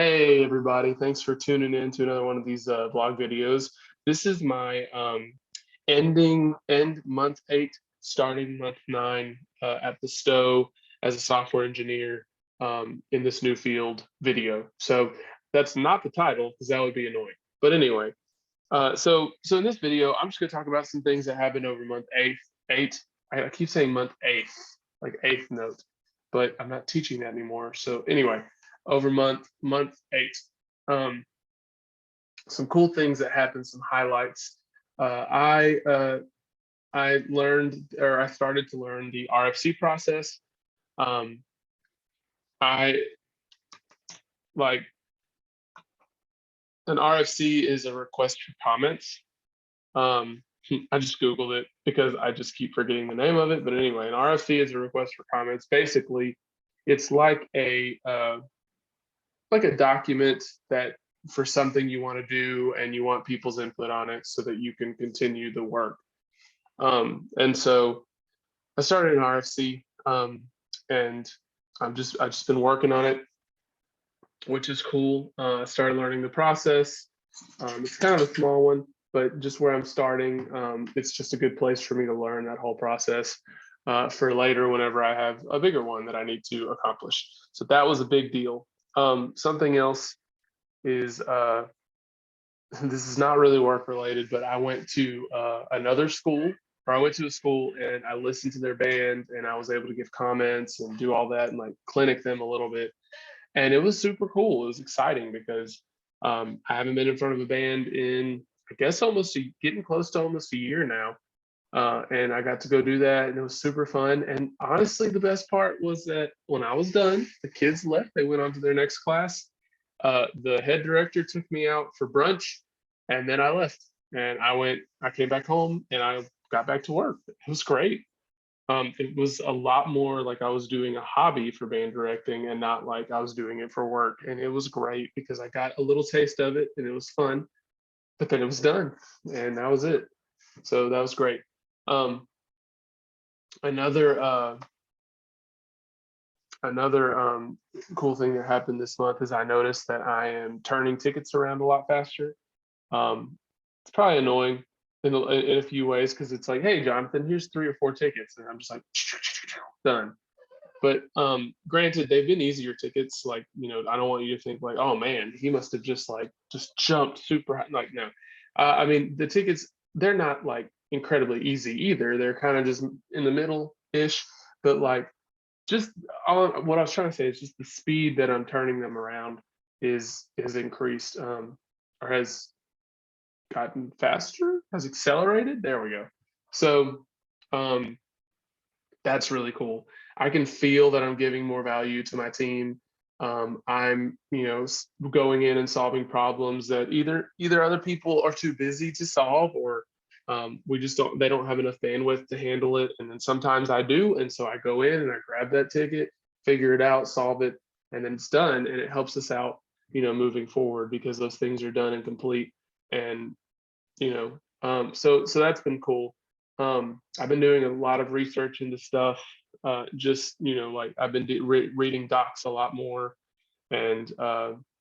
Hey everybody, thanks for tuning in to another one of these vlog videos. This is my end month 8, starting month 9 at the Stowe as a software engineer in this new field video. So that's not the title because that would be annoying. But anyway, so in this video, I'm just going to talk about some things that happened over month 8. I keep saying month 8, like eighth note, but I'm not teaching that anymore. So anyway, over month 8, um, some cool things that happened, some highlights. I learned, or I started to learn the RFC process. I like an RFC is a request for comments. I just Googled it because I just keep forgetting the name of it. But anyway, an RFC is a request for comments. Basically, it's like a document that for something you want to do and you want people's input on it so that you can continue the work. And so I started an RFC and I've just been working on it, which is cool. I started learning the process. It's kind of a small one, but just where I'm starting, it's just a good place for me to learn that whole process for later whenever I have a bigger one that I need to accomplish. So that was a big deal. Something else is this is not really work related, but I went to another school, or I went to a school and I listened to their band and I was able to give comments and do all that and like clinic them a little bit. And it was super cool. It was exciting because I haven't been in front of a band in, I guess, getting close to almost a year now. And I got to go do that and it was super fun. And honestly, the best part was that when I was done, the kids left, they went on to their next class. The head director took me out for brunch and then I left and I came back home and I got back to work. It was great. It was a lot more like I was doing a hobby for band directing and not like I was doing it for work. And it was great because I got a little taste of it and it was fun, but then it was done and that was it. So that was great. Another cool thing that happened this month is I noticed that I am turning tickets around a lot faster. It's probably annoying in a few ways because it's like, hey, Jonathan, here's 3 or 4 tickets. And I'm just like, done. But granted, they've been easier tickets. Like, I don't want you to think like, oh man, he must have just jumped super high. Like, no. I mean, the tickets, they're not like incredibly easy either. They're kind of just in the middle-ish. But like, just what I was trying to say is just the speed that I'm turning them around is increased or has gotten faster, has accelerated. There we go. So that's really cool. I can feel that I'm giving more value to my team. I'm, going in and solving problems that either other people are too busy to solve or they don't have enough bandwidth to handle it. And then sometimes I do. And so I go in and I grab that ticket, figure it out, solve it, and then it's done. And it helps us out, moving forward because those things are done and complete. And, so that's been cool. I've been doing a lot of research into stuff. Like I've been reading docs a lot more. And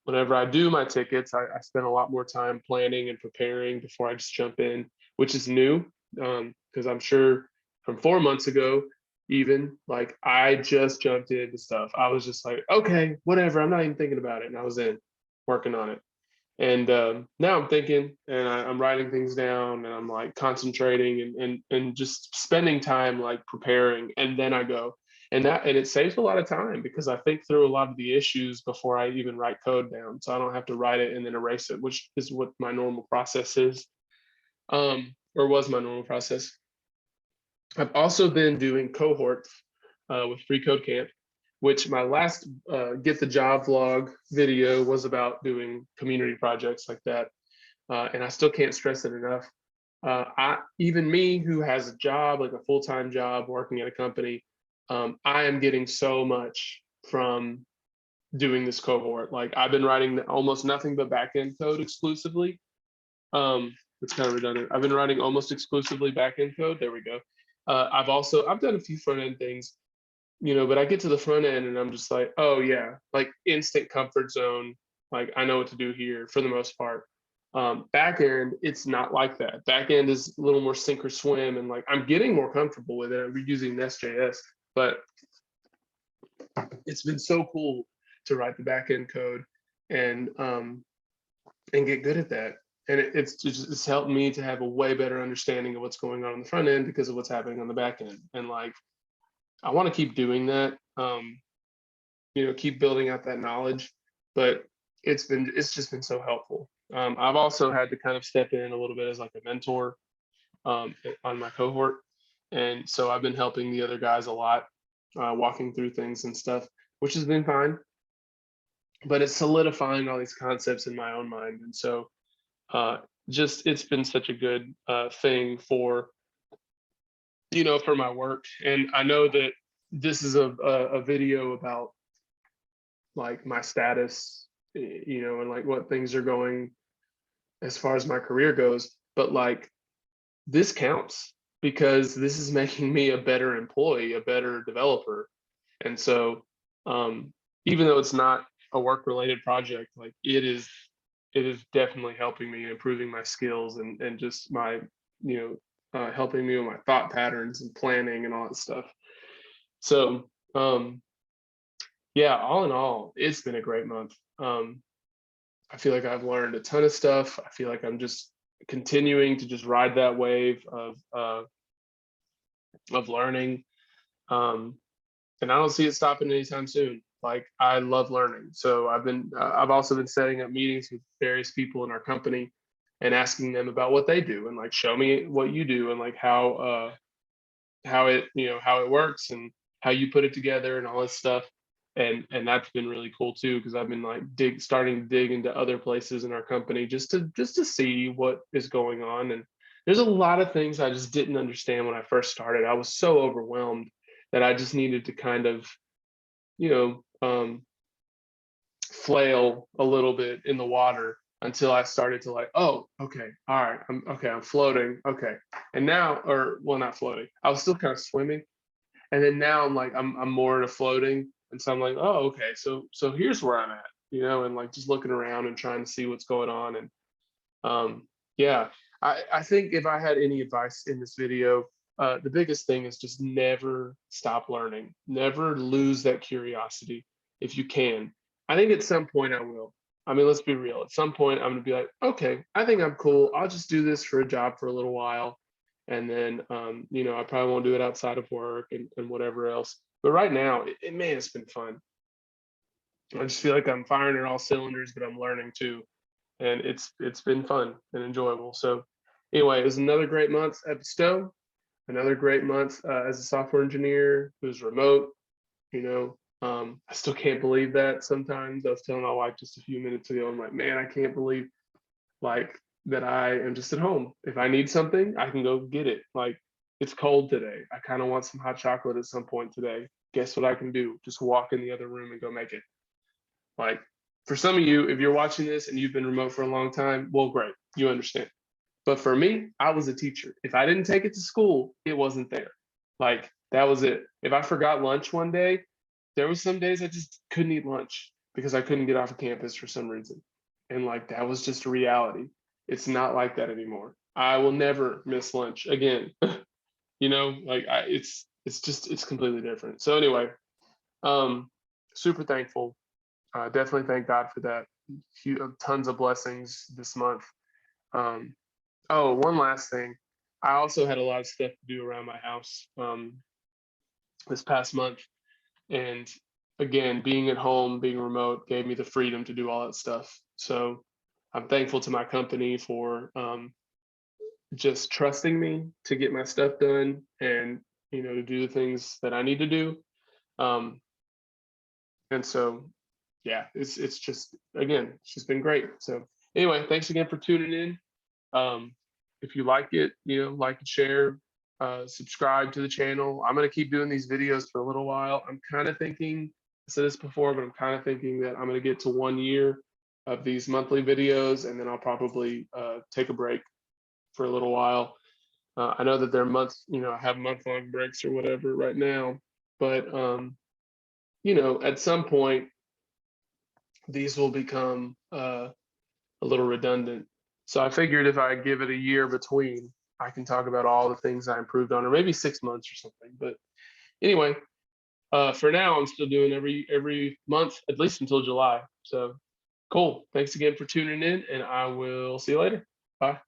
whenever I do my tickets, I spend a lot more time planning and preparing before I just jump in, which is new because I'm sure from 4 months ago, even like I just jumped into stuff. I was just like, okay, whatever. I'm not even thinking about it. And I was in working on it. And now I'm thinking and I'm writing things down and I'm like concentrating and just spending time like preparing. And then I go and it saves a lot of time because I think through a lot of the issues before I even write code down. So I don't have to write it and then erase it, which is what my normal process is or was my normal process. I've also been doing cohorts with Free Code Camp, which my last Get the Job vlog video was about doing community projects like that. And I still can't stress it enough. Even me who has a job, like a full-time job working at a company, I am getting so much from doing this cohort. Like I've been writing almost nothing but backend code exclusively. It's kind of redundant. I've been writing almost exclusively backend code. There we go. I've done a few front end things, but I get to the front end and I'm just like, oh yeah, like instant comfort zone. Like I know what to do here for the most part. Back end, it's not like that. Back end is a little more sink or swim, and like I'm getting more comfortable with it. I'm using Nest.js, but it's been so cool to write the back end code and get good at that. And it's helped me to have a way better understanding of what's going on the front end because of what's happening on the back end. And like I want to keep doing that. Keep building out that knowledge, but it's just been so helpful. I've also had to kind of step in a little bit as like a mentor on my cohort, and so I've been helping the other guys a lot, walking through things and stuff, which has been fine. But it's solidifying all these concepts in my own mind, and so just it's been such a good thing for for my work. And I know that this is a video about like my status, and like what things are going as far as my career goes. But like this counts because this is making me a better employee, a better developer. And so even though it's not a work related project, like it is definitely helping me improving my skills and just my, helping me with my thought patterns and planning and all that stuff. So yeah, all in all, it's been a great month. I feel like I've learned a ton of stuff. I feel like I'm just continuing to just ride that wave of learning, and I don't see it stopping anytime soon. Like I love learning, so I've also been setting up meetings with various people in our company and asking them about what they do and like show me what you do and like how it works and how you put it together and all this stuff. And that's been really cool too, because I've been like starting to dig into other places in our company just to see what is going on. And there's a lot of things I just didn't understand when I first started. I was so overwhelmed that I just needed to kind of, flail a little bit in the water until I started to like, oh, okay, all right, I'm floating, okay. And now, or well, not floating, I was still kind of swimming, and then now I'm like I'm more into floating, and so I'm like, oh, okay, so here's where I'm at, and like just looking around and trying to see what's going on. And yeah, I think if I had any advice in this video, the biggest thing is just never stop learning, never lose that curiosity if you can. I think at some point I will. I mean, let's be real. At some point, I'm gonna be like, okay, I think I'm cool. I'll just do this for a job for a little while, and then I probably won't do it outside of work and whatever else. But right now, man, it's been fun. I just feel like I'm firing at all cylinders, but I'm learning too, and it's been fun and enjoyable. So anyway, it was another great month at Bestow, another great month as a software engineer who's remote. I still can't believe that sometimes. I was telling my wife just a few minutes ago, I'm like, man, I can't believe like that I am just at home. If I need something, I can go get it. Like it's cold today. I kind of want some hot chocolate at some point today. Guess what I can do? Just walk in the other room and go make it. Like for some of you, if you're watching this and you've been remote for a long time, well, great, you understand. But for me, I was a teacher. If I didn't take it to school, it wasn't there. Like that was it. If I forgot lunch one day, there was some days I just couldn't eat lunch because I couldn't get off of campus for some reason. And like that was just a reality. It's not like that anymore. I will never miss lunch again. It's completely different. So anyway, super thankful. Definitely thank God for that. Tons of blessings this month. Oh, one last thing. I also had a lot of stuff to do around my house this past month. And again, being at home, being remote gave me the freedom to do all that stuff. So I'm thankful to my company for just trusting me to get my stuff done and, to do the things that I need to do. And so, yeah, it's just, again, it's just been great. So anyway, thanks again for tuning in. If you like it, like and share, subscribe to the channel. I'm going to keep doing these videos for a little while. I'm kind of thinking, I said this before, but I'm kind of thinking that I'm going to get to 1 year of these monthly videos, and then I'll probably take a break for a little while. I know that they're I have month-long breaks or whatever right now, but at some point, these will become a little redundant. So I figured if I give it a year between, I can talk about all the things I improved on, or maybe 6 months or something. But anyway, for now, I'm still doing every month, at least until July. So cool. Thanks again for tuning in, and I will see you later. Bye.